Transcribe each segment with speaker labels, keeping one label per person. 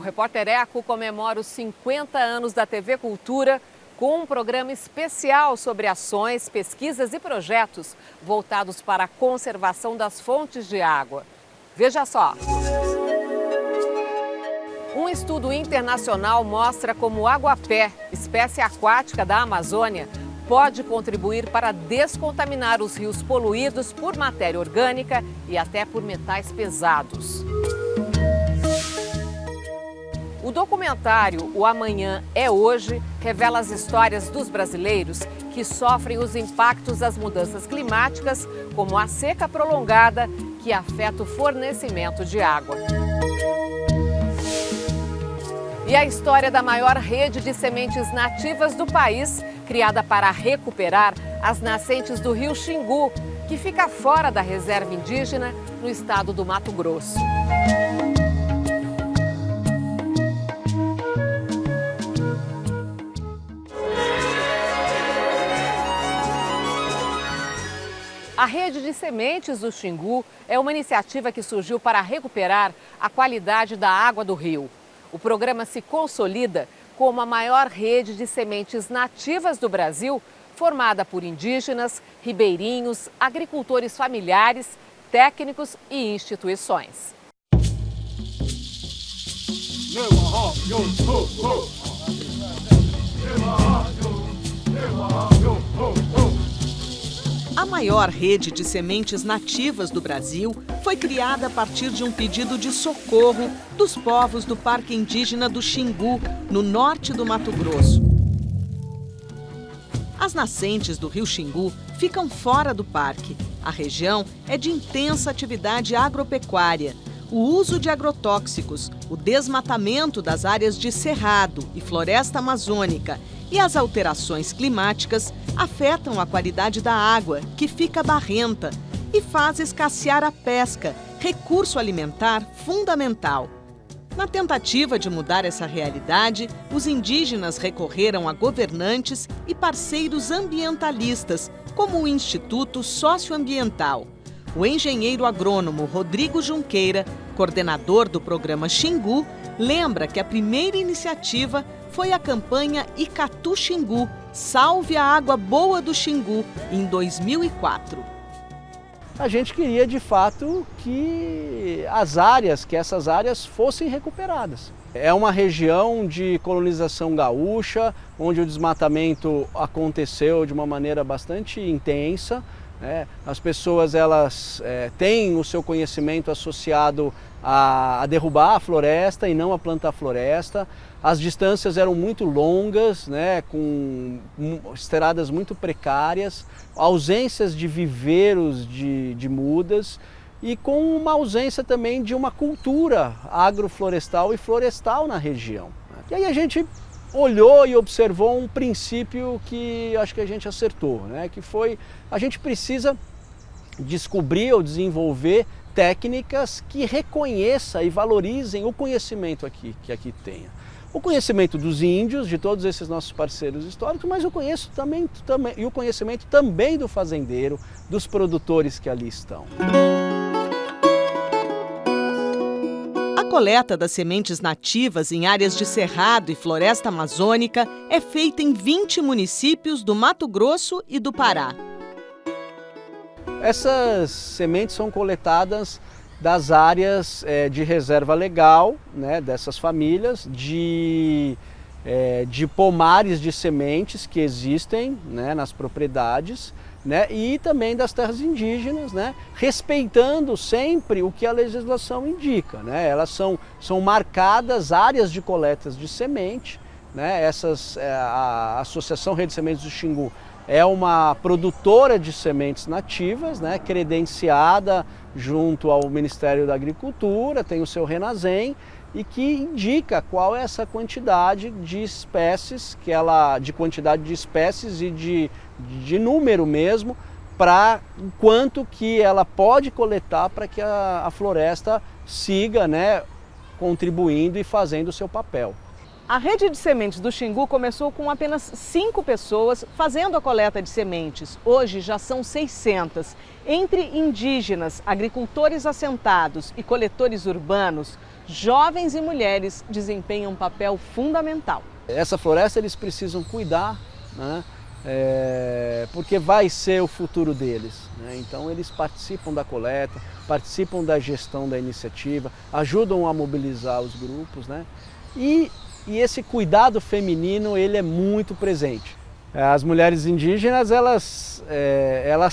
Speaker 1: Repórter Eco comemora os 50 anos da TV Cultura com um programa especial sobre ações, pesquisas e projetos voltados para a conservação das fontes de água. Veja só. Um estudo internacional mostra como o aguapé, espécie aquática da Amazônia, pode contribuir para descontaminar os rios poluídos por matéria orgânica e até por metais pesados. O documentário O Amanhã é Hoje revela as histórias dos brasileiros que sofrem os impactos das mudanças climáticas, como a seca prolongada que afeta o fornecimento de água. E a história da maior rede de sementes nativas do país, criada para recuperar as nascentes do rio Xingu, que fica fora da reserva indígena no estado do Mato Grosso. A rede de sementes do Xingu é uma iniciativa que surgiu para recuperar a qualidade da água do rio. O programa se consolida como a maior rede de sementes nativas do Brasil, formada por indígenas, ribeirinhos, agricultores familiares, técnicos e instituições.
Speaker 2: A maior rede de sementes nativas do Brasil foi criada a partir de um pedido de socorro dos povos do Parque Indígena do Xingu, no norte do Mato Grosso. As nascentes do rio Xingu ficam fora do parque. A região é de intensa atividade agropecuária. O uso de agrotóxicos, o desmatamento das áreas de cerrado e floresta amazônica e as alterações climáticas afetam a qualidade da água, que fica barrenta, e faz escassear a pesca, recurso alimentar fundamental. Na tentativa de mudar essa realidade, os indígenas recorreram a governantes e parceiros ambientalistas, como o Instituto Socioambiental. O engenheiro agrônomo Rodrigo Junqueira, coordenador do programa Xingu, lembra que a primeira iniciativa foi a campanha Icatu Xingu, Salve a Água Boa do Xingu, em 2004.
Speaker 3: A gente queria, de fato, que essas áreas fossem recuperadas. É uma região de colonização gaúcha, onde o desmatamento aconteceu de uma maneira bastante intensa. As pessoas têm o seu conhecimento associado a derrubar a floresta e não a plantar a floresta. As distâncias eram muito longas, com estradas muito precárias, ausências de viveiros de mudas e com uma ausência também de uma cultura agroflorestal e florestal na região. E aí a gente olhou e observou um princípio que acho que a gente acertou, que foi: a gente precisa descobrir ou desenvolver técnicas que reconheçam e valorizem o conhecimento que aqui tenha. O conhecimento dos índios, de todos esses nossos parceiros históricos, mas o conhecimento também do fazendeiro, dos produtores que ali estão.
Speaker 2: A coleta das sementes nativas em áreas de cerrado e floresta amazônica é feita em 20 municípios do Mato Grosso e do Pará.
Speaker 3: Essas sementes são coletadas das áreas de reserva legal, dessas famílias, de pomares de sementes que existem nas propriedades, e também das terras indígenas, respeitando sempre o que a legislação indica. Elas são marcadas áreas de coletas de semente. A Associação Rede Sementes do Xingu é uma produtora de sementes nativas, credenciada junto ao Ministério da Agricultura, tem o seu RENASEM, e que indica qual é essa quantidade de espécies, de quantidade de espécies e de número mesmo, para o quanto que ela pode coletar para que a floresta siga contribuindo e fazendo o seu papel.
Speaker 2: A rede de sementes do Xingu começou com apenas 5 pessoas fazendo a coleta de sementes. Hoje já são 600. Entre indígenas, agricultores assentados e coletores urbanos, jovens e mulheres desempenham um papel fundamental.
Speaker 3: Essa floresta eles precisam cuidar, né? Porque vai ser o futuro deles, né? Então eles participam da coleta, participam da gestão da iniciativa, ajudam a mobilizar os grupos, né? E esse cuidado feminino ele é muito presente. As mulheres indígenas elas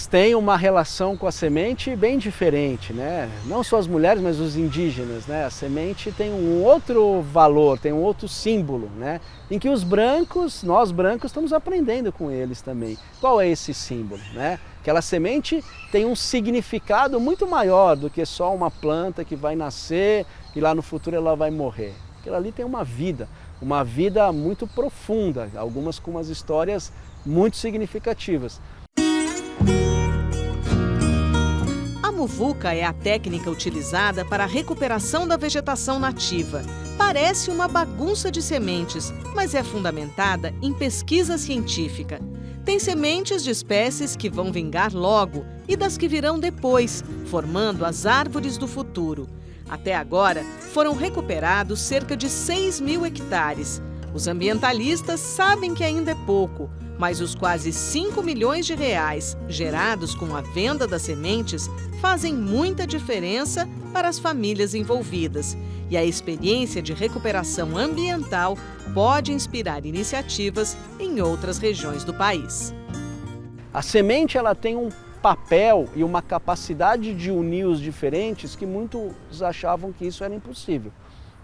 Speaker 3: têm uma relação com a semente bem diferente, né? Não só as mulheres, mas os indígenas, né? A semente tem um outro valor, tem um outro símbolo, né? Em que os brancos, nós brancos, estamos aprendendo com eles também. Qual é esse símbolo, né? Aquela semente tem um significado muito maior do que só uma planta que vai nascer e lá no futuro ela vai morrer. Aquilo ali tem uma vida muito profunda, algumas com umas histórias muito significativas.
Speaker 2: A muvuca é a técnica utilizada para a recuperação da vegetação nativa. Parece uma bagunça de sementes, mas é fundamentada em pesquisa científica. Tem sementes de espécies que vão vingar logo e das que virão depois, formando as árvores do futuro. Até agora, foram recuperados cerca de 6.000 hectares. Os ambientalistas sabem que ainda é pouco, mas os quase 5 milhões de reais gerados com a venda das sementes fazem muita diferença para as famílias envolvidas. E a experiência de recuperação ambiental pode inspirar iniciativas em outras regiões do país.
Speaker 3: A semente ela tem um papel e uma capacidade de unir os diferentes que muitos achavam que isso era impossível.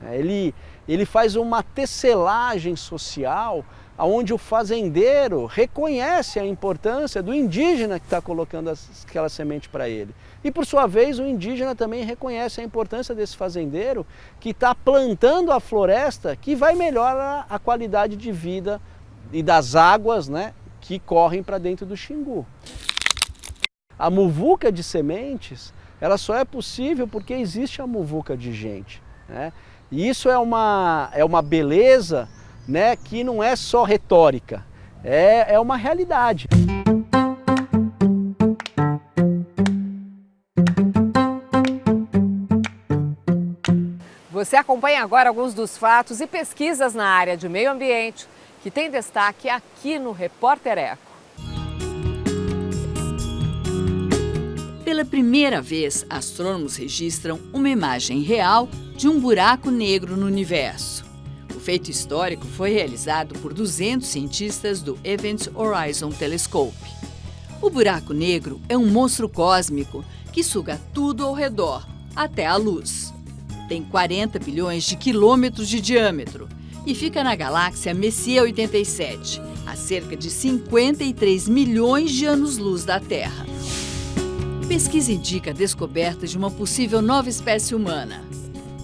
Speaker 3: Ele faz uma tecelagem social onde o fazendeiro reconhece a importância do indígena que está colocando aquela semente para ele. E por sua vez o indígena também reconhece a importância desse fazendeiro que está plantando a floresta que vai melhorar a qualidade de vida e das águas, né, que correm para dentro do Xingu. A muvuca de sementes, ela só é possível porque existe a muvuca de gente, né? E isso é uma beleza, né, que não é só retórica, é uma realidade.
Speaker 1: Você acompanha agora alguns dos fatos e pesquisas na área de meio ambiente que tem destaque aqui no Repórter Eco.
Speaker 4: Pela primeira vez, astrônomos registram uma imagem real de um buraco negro no universo. O feito histórico foi realizado por 200 cientistas do Event Horizon Telescope. O buraco negro é um monstro cósmico que suga tudo ao redor, até a luz. Tem 40 bilhões de quilômetros de diâmetro e fica na galáxia Messier 87, a cerca de 53 milhões de anos-luz da Terra. Pesquisa indica a descoberta de uma possível nova espécie humana.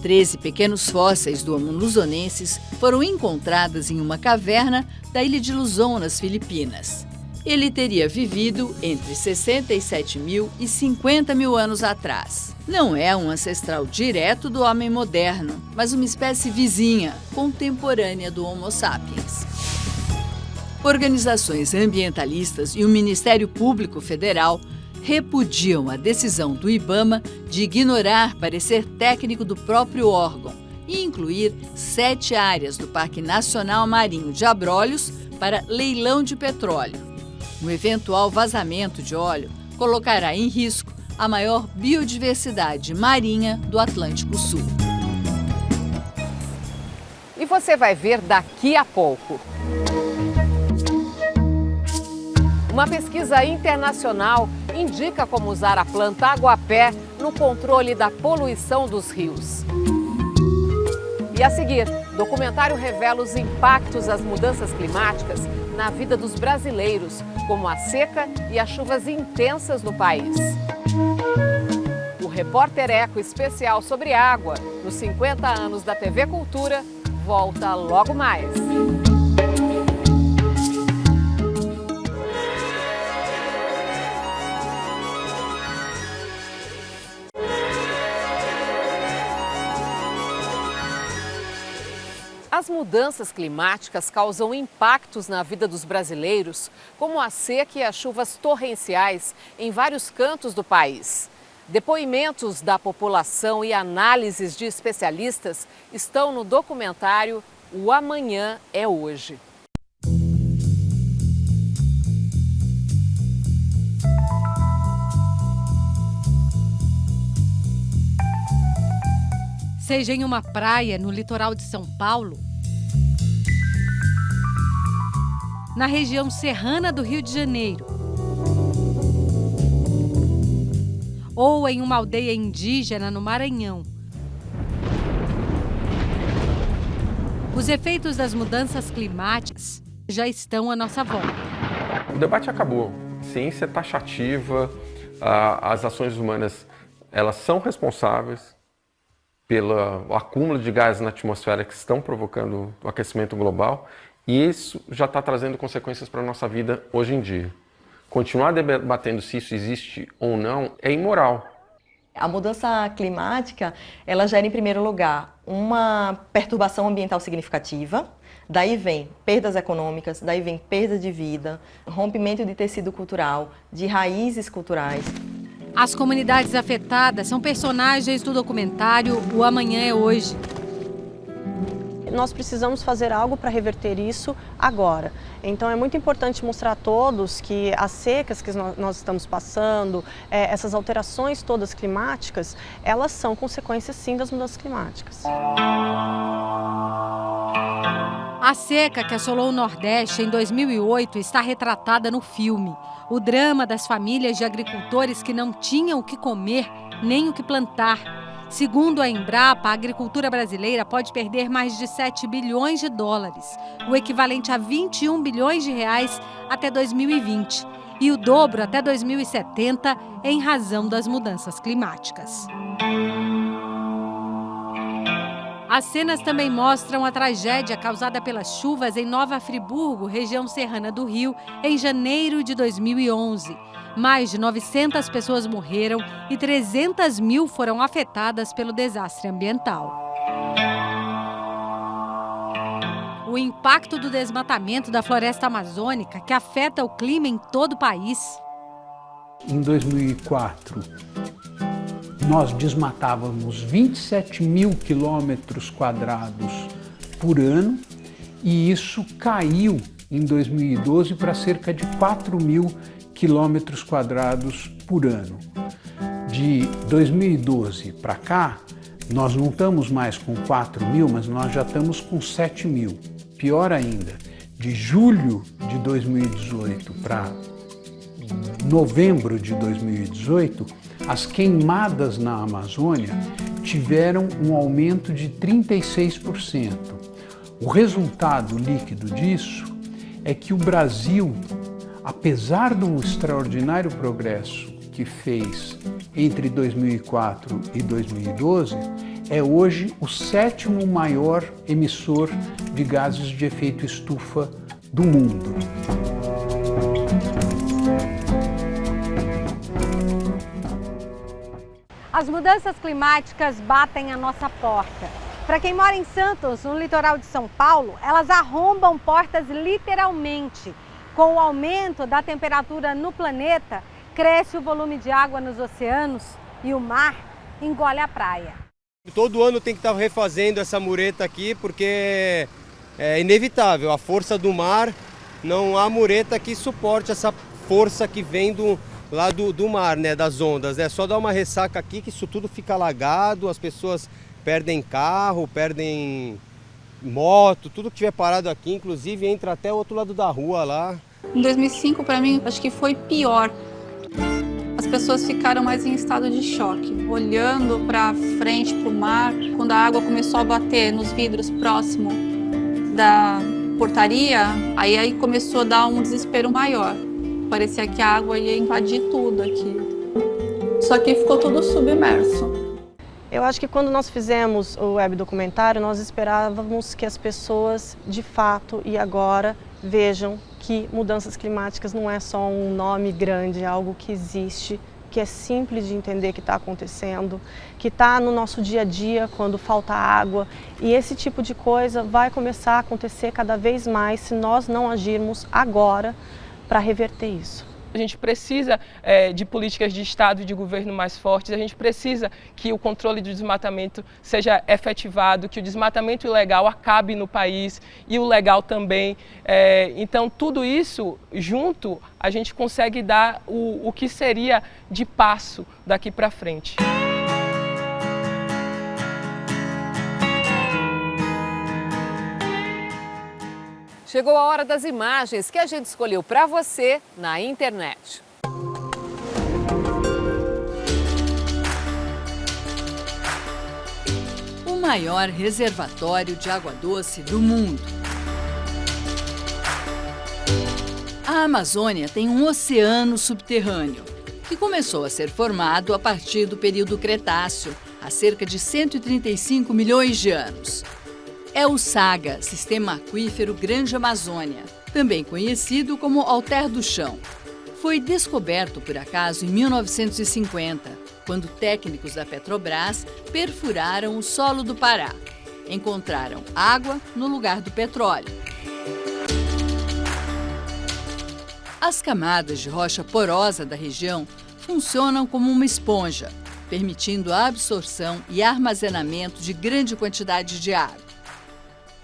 Speaker 4: 13 pequenos fósseis do Homo luzonensis foram encontrados em uma caverna da ilha de Luzon, nas Filipinas. Ele teria vivido entre 67 mil e 50 mil anos atrás. Não é um ancestral direto do homem moderno, mas uma espécie vizinha, contemporânea do Homo sapiens. Organizações ambientalistas e o Ministério Público Federal repudiam a decisão do IBAMA de ignorar parecer técnico do próprio órgão e incluir 7 áreas do Parque Nacional Marinho de Abrolhos para leilão de petróleo. Um eventual vazamento de óleo colocará em risco a maior biodiversidade marinha do Atlântico Sul.
Speaker 1: E você vai ver daqui a pouco. Uma pesquisa internacional indica como usar a planta aguapé no controle da poluição dos rios. E a seguir, o documentário revela os impactos das mudanças climáticas na vida dos brasileiros, como a seca e as chuvas intensas no país. O Repórter Eco especial sobre água, nos 50 anos da TV Cultura, volta logo mais. As mudanças climáticas causam impactos na vida dos brasileiros, como a seca e as chuvas torrenciais em vários cantos do país. Depoimentos da população e análises de especialistas estão no documentário O Amanhã é Hoje.
Speaker 5: Seja em uma praia no litoral de São Paulo, na região serrana do Rio de Janeiro, ou em uma aldeia indígena no Maranhão. Os efeitos das mudanças climáticas já estão à nossa volta.
Speaker 6: O debate acabou. A ciência é taxativa, as ações humanas elas são responsáveis pelo acúmulo de gases na atmosfera que estão provocando o aquecimento global, e isso já está trazendo consequências para a nossa vida hoje em dia. Continuar debatendo se isso existe ou não é imoral.
Speaker 7: A mudança climática, ela gera em primeiro lugar uma perturbação ambiental significativa, daí vem perdas econômicas, daí vem perda de vida, rompimento de tecido cultural, de raízes culturais.
Speaker 5: As comunidades afetadas são personagens do documentário O Amanhã é Hoje.
Speaker 8: Nós precisamos fazer algo para reverter isso agora. Então é muito importante mostrar a todos que as secas que nós estamos passando, essas alterações todas climáticas, elas são consequências sim das mudanças climáticas.
Speaker 5: A seca que assolou o Nordeste em 2008 está retratada no filme. O drama das famílias de agricultores que não tinham o que comer nem o que plantar. Segundo a Embrapa, a agricultura brasileira pode perder mais de 7 bilhões de dólares, o equivalente a 21 bilhões de reais até 2020, e o dobro até 2070 em razão das mudanças climáticas. As cenas também mostram a tragédia causada pelas chuvas em Nova Friburgo, região serrana do Rio, em janeiro de 2011. Mais de 900 pessoas morreram e 300 mil foram afetadas pelo desastre ambiental. O impacto do desmatamento da floresta amazônica, que afeta o clima em todo o país.
Speaker 9: Em 2004, nós desmatávamos 27 mil quilômetros quadrados por ano e isso caiu em 2012 para cerca de 4 mil quilômetros quadrados por ano. De 2012 para cá, nós não estamos mais com 4 mil, mas nós já estamos com 7 mil. Pior ainda, de julho de 2018 para novembro de 2018, as queimadas na Amazônia tiveram um aumento de 36%. O resultado líquido disso é que o Brasil, apesar do extraordinário progresso que fez entre 2004 e 2012, é hoje o 7º maior emissor de gases de efeito estufa do mundo.
Speaker 10: As mudanças climáticas batem à nossa porta. Para quem mora em Santos, no litoral de São Paulo, elas arrombam portas literalmente. Com o aumento da temperatura no planeta, cresce o volume de água nos oceanos e o mar engole a praia.
Speaker 11: Todo ano tem que estar refazendo essa mureta aqui porque é inevitável. A força do mar, não há mureta que suporte essa força que vem do mar, né, das ondas. É só dar uma ressaca aqui que isso tudo fica alagado, as pessoas perdem carro, perdem moto, tudo que tiver parado aqui, inclusive entra até o outro lado da rua lá.
Speaker 12: Em 2005, para mim, acho que foi pior. As pessoas ficaram mais em estado de choque, olhando para frente, para o mar. Quando a água começou a bater nos vidros próximo da portaria, aí começou a dar um desespero maior. Parecia que a água ia invadir tudo aqui. Só que ficou tudo submerso.
Speaker 8: Eu acho que quando nós fizemos o web documentário, nós esperávamos que as pessoas, de fato e agora, vejam que mudanças climáticas não é só um nome grande, é algo que existe, que é simples de entender que está acontecendo, que está no nosso dia a dia quando falta água. E esse tipo de coisa vai começar a acontecer cada vez mais se nós não agirmos agora para reverter isso.
Speaker 13: A gente precisa de políticas de Estado e de governo mais fortes, a gente precisa que o controle do desmatamento seja efetivado, que o desmatamento ilegal acabe no país e o legal também. Então, tudo isso junto, a gente consegue dar o que seria de passo daqui para frente.
Speaker 1: Chegou a hora das imagens que a gente escolheu para você na internet.
Speaker 4: O maior reservatório de água doce do mundo. A Amazônia tem um oceano subterrâneo, que começou a ser formado a partir do período Cretáceo, há cerca de 135 milhões de anos. É o SAGA, Sistema Aquífero Grande Amazônia, também conhecido como Alter do Chão. Foi descoberto por acaso em 1950, quando técnicos da Petrobras perfuraram o solo do Pará. Encontraram água no lugar do petróleo. As camadas de rocha porosa da região funcionam como uma esponja, permitindo a absorção e armazenamento de grande quantidade de água.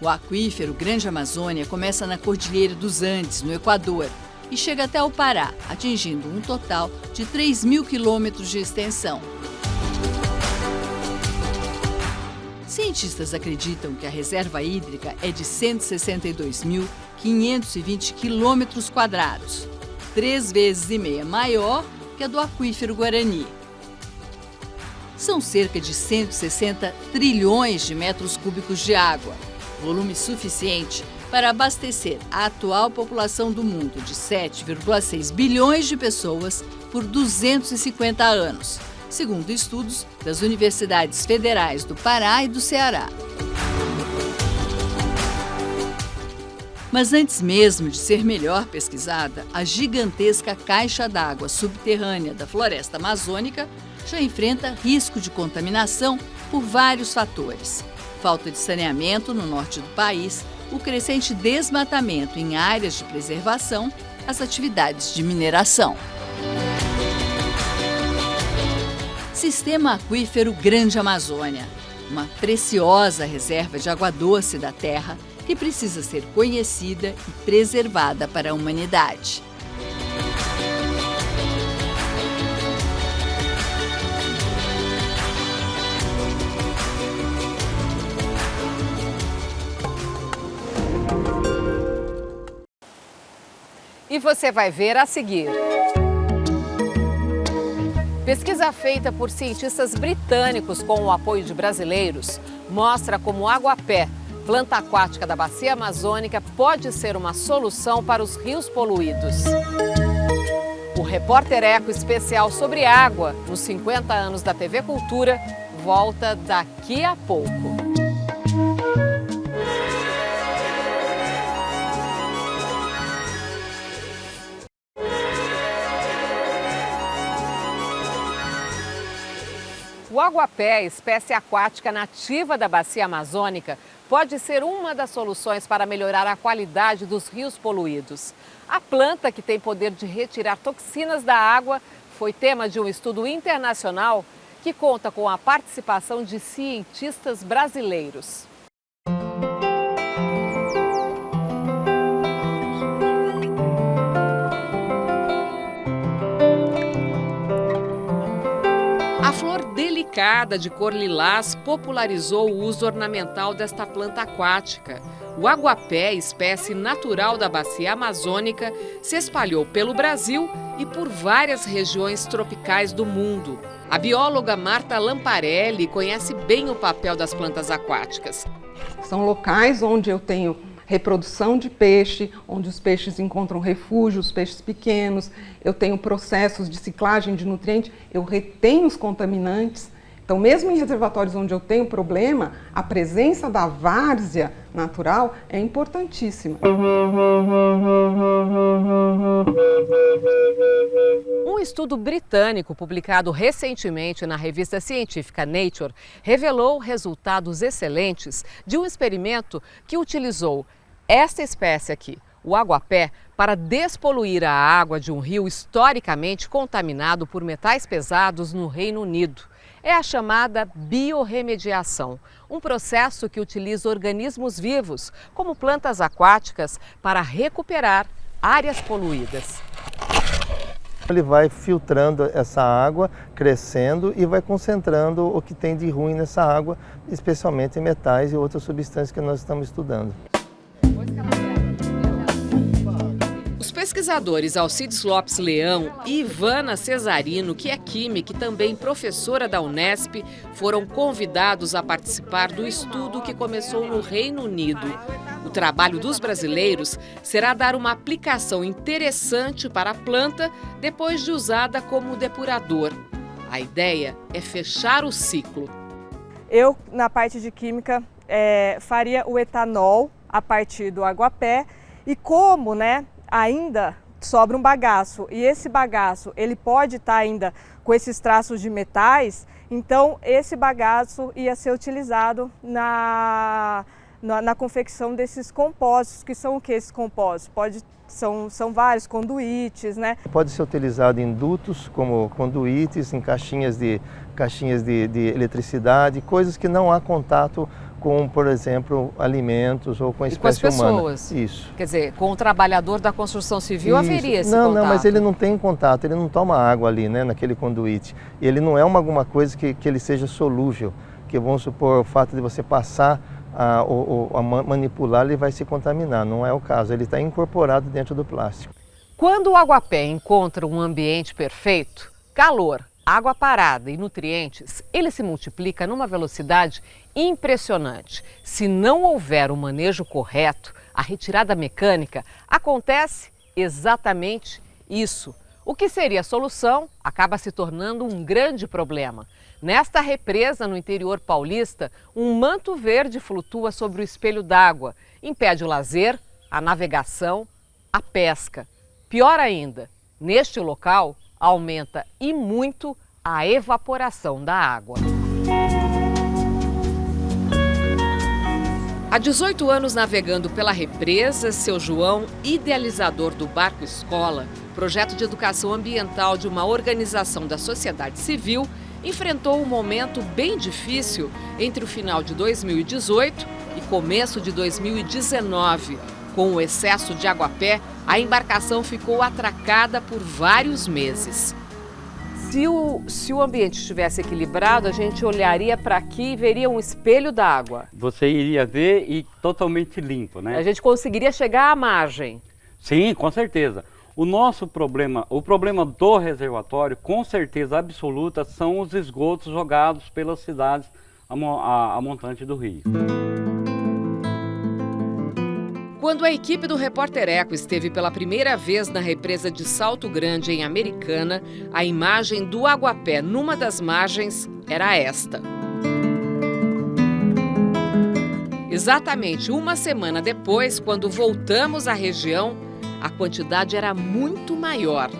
Speaker 4: O aquífero Grande Amazônia começa na Cordilheira dos Andes, no Equador, e chega até o Pará, atingindo um total de 3.000 quilômetros de extensão. Cientistas acreditam que a reserva hídrica é de 162.520 quilômetros quadrados, 3,5 vezes maior que a do aquífero Guarani. São cerca de 160 trilhões de metros cúbicos de água, volume suficiente para abastecer a atual população do mundo de 7,6 bilhões de pessoas por 250 anos, segundo estudos das universidades federais do Pará e do Ceará. Mas antes mesmo de ser melhor pesquisada, a gigantesca caixa d'água subterrânea da floresta amazônica já enfrenta risco de contaminação por vários fatores. Falta de saneamento no norte do país, o crescente desmatamento em áreas de preservação, as atividades de mineração. Sistema Aquífero Grande Amazônia, uma preciosa reserva de água doce da Terra que precisa ser conhecida e preservada para a humanidade.
Speaker 1: E você vai ver a seguir. Pesquisa feita por cientistas britânicos com o apoio de brasileiros mostra como o aguapé, planta aquática da Bacia Amazônica, pode ser uma solução para os rios poluídos. O Repórter Eco especial sobre água, nos 50 anos da TV Cultura, volta daqui a pouco. O aguapé, espécie aquática nativa da Bacia Amazônica, pode ser uma das soluções para melhorar a qualidade dos rios poluídos. A planta, que tem poder de retirar toxinas da água, foi tema de um estudo internacional que conta com a participação de cientistas brasileiros. A flor delicada de cor lilás popularizou o uso ornamental desta planta aquática. O aguapé, espécie natural da Bacia Amazônica, se espalhou pelo Brasil e por várias regiões tropicais do mundo. A bióloga Marta Lamparelli conhece bem o papel das plantas aquáticas.
Speaker 14: São locais onde eu tenho reprodução de peixe, onde os peixes encontram refúgio, os peixes pequenos, eu tenho processos de ciclagem de nutrientes, eu retenho os contaminantes. Então, mesmo em reservatórios onde eu tenho problema, a presença da várzea natural é importantíssima.
Speaker 1: Um estudo britânico publicado recentemente na revista científica Nature revelou resultados excelentes de um experimento que utilizou esta espécie aqui, o aguapé para despoluir a água de um rio historicamente contaminado por metais pesados no Reino Unido. É a chamada biorremediação, um processo que utiliza organismos vivos, como plantas aquáticas, para recuperar áreas poluídas.
Speaker 15: Ele vai filtrando essa água, crescendo e vai concentrando o que tem de ruim nessa água, especialmente metais e outras substâncias que nós estamos estudando.
Speaker 1: Os pesquisadores Alcides Lopes Leão e Ivana Cesarino, que é química e também professora da Unesp, foram convidados a participar do estudo que começou no Reino Unido. O trabalho dos brasileiros será dar uma aplicação interessante para a planta depois de usada como depurador. A ideia é fechar o ciclo.
Speaker 16: Eu, na parte de química, faria o etanol a partir do aguapé e como, ainda sobra um bagaço e esse bagaço ele pode estar ainda com esses traços de metais, então esse bagaço ia ser utilizado na confecção desses compósitos. Que são o que esses compósitos? São vários conduítes,
Speaker 15: Pode ser utilizado em dutos como conduítes, em caixinhas de eletricidade, coisas que não há contato com, por exemplo, alimentos ou com a espécie humana.
Speaker 1: E com as pessoas.
Speaker 15: Isso.
Speaker 1: Quer dizer, com o trabalhador da construção civil haveria esse
Speaker 15: contato.
Speaker 1: Não,
Speaker 15: mas ele não tem contato, ele não toma água ali, naquele conduíte. E ele não é alguma coisa que ele seja solúvel, que vamos supor, o fato de você passar a manipular, ele vai se contaminar. Não é o caso, ele está incorporado dentro do plástico.
Speaker 1: Quando o aguapé encontra um ambiente perfeito, calor, água parada e nutrientes, ele se multiplica numa velocidade impressionante. Se não houver o manejo correto, a retirada mecânica, acontece exatamente isso. O que seria a solução acaba se tornando um grande problema. Nesta represa no interior paulista, um manto verde flutua sobre o espelho d'água, impede o lazer, a navegação, a pesca. Pior ainda, neste local, aumenta e muito a evaporação da água. Há 18 anos navegando pela represa, seu João, idealizador do Barco Escola, projeto de educação ambiental de uma organização da sociedade civil, enfrentou um momento bem difícil entre o final de 2018 e começo de 2019. Com o excesso de aguapé, a embarcação ficou atracada por vários meses. Se o ambiente estivesse equilibrado, a gente olharia para aqui e veria um espelho d'água.
Speaker 17: Você iria ver e totalmente limpo,
Speaker 1: A gente conseguiria chegar à margem.
Speaker 17: Sim, com certeza. O nosso problema, o problema do reservatório, com certeza absoluta, são os esgotos jogados pelas cidades a montante do rio.
Speaker 1: Quando a equipe do Repórter Eco esteve pela primeira vez na represa de Salto Grande, em Americana, a imagem do aguapé numa das margens era esta. Exatamente uma semana depois, quando voltamos à região, a quantidade era muito maior.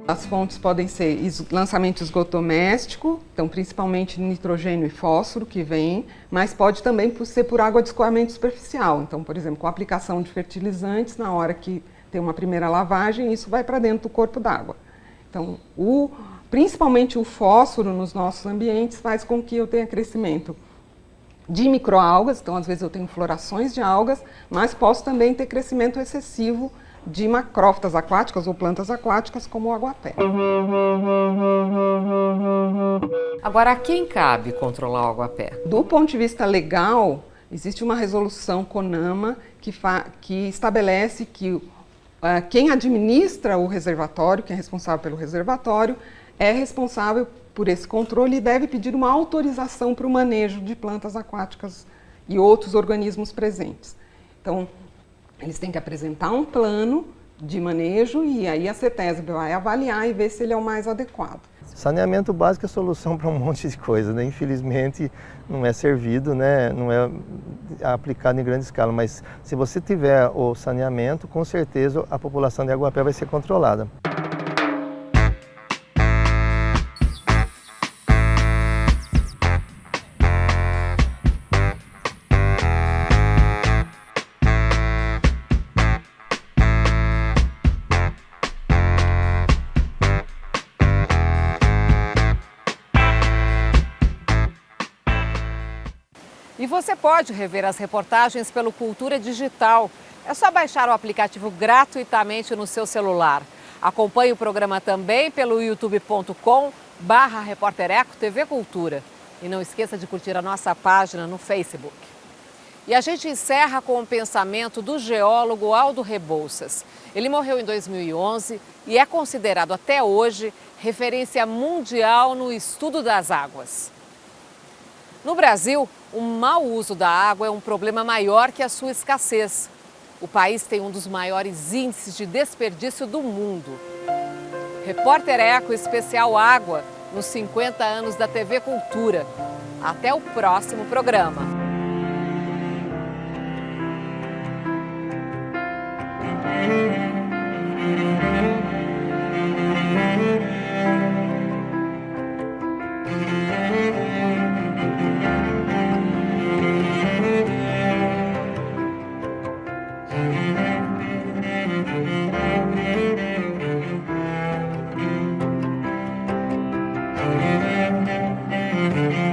Speaker 14: As fontes podem ser lançamento de esgoto doméstico, então principalmente nitrogênio e fósforo que vem, mas pode também ser por água de escoamento superficial. Então, por exemplo, com a aplicação de fertilizantes, na hora que tem uma primeira lavagem, isso vai para dentro do corpo d'água. Então, principalmente o fósforo nos nossos ambientes faz com que eu tenha crescimento de microalgas, então às vezes eu tenho florações de algas, mas posso também ter crescimento excessivo de macrófitas aquáticas ou plantas aquáticas como o aguapé.
Speaker 1: Agora, a quem cabe controlar o aguapé?
Speaker 14: Do ponto de vista legal, existe uma resolução CONAMA que estabelece que quem administra o reservatório, quem é responsável pelo reservatório, é responsável por esse controle e deve pedir uma autorização para o manejo de plantas aquáticas e outros organismos presentes. Então, eles têm que apresentar um plano de manejo e aí a CETESB vai avaliar e ver se ele é o mais adequado.
Speaker 15: Saneamento básico é solução para um monte de coisa, Infelizmente não é servido, não é aplicado em grande escala, mas se você tiver o saneamento, com certeza a população de aguapé vai ser controlada.
Speaker 1: E você pode rever as reportagens pelo Cultura Digital. É só baixar o aplicativo gratuitamente no seu celular. Acompanhe o programa também pelo youtube.com/repórtereco TV Cultura. E não esqueça de curtir a nossa página no Facebook. E a gente encerra com o pensamento do geólogo Aldo Rebouças. Ele morreu em 2011 e é considerado até hoje referência mundial no estudo das águas. No Brasil, o mau uso da água é um problema maior que a sua escassez. O país tem um dos maiores índices de desperdício do mundo. Repórter Eco Especial Água, nos 50 anos da TV Cultura. Até o próximo programa.
Speaker 18: Música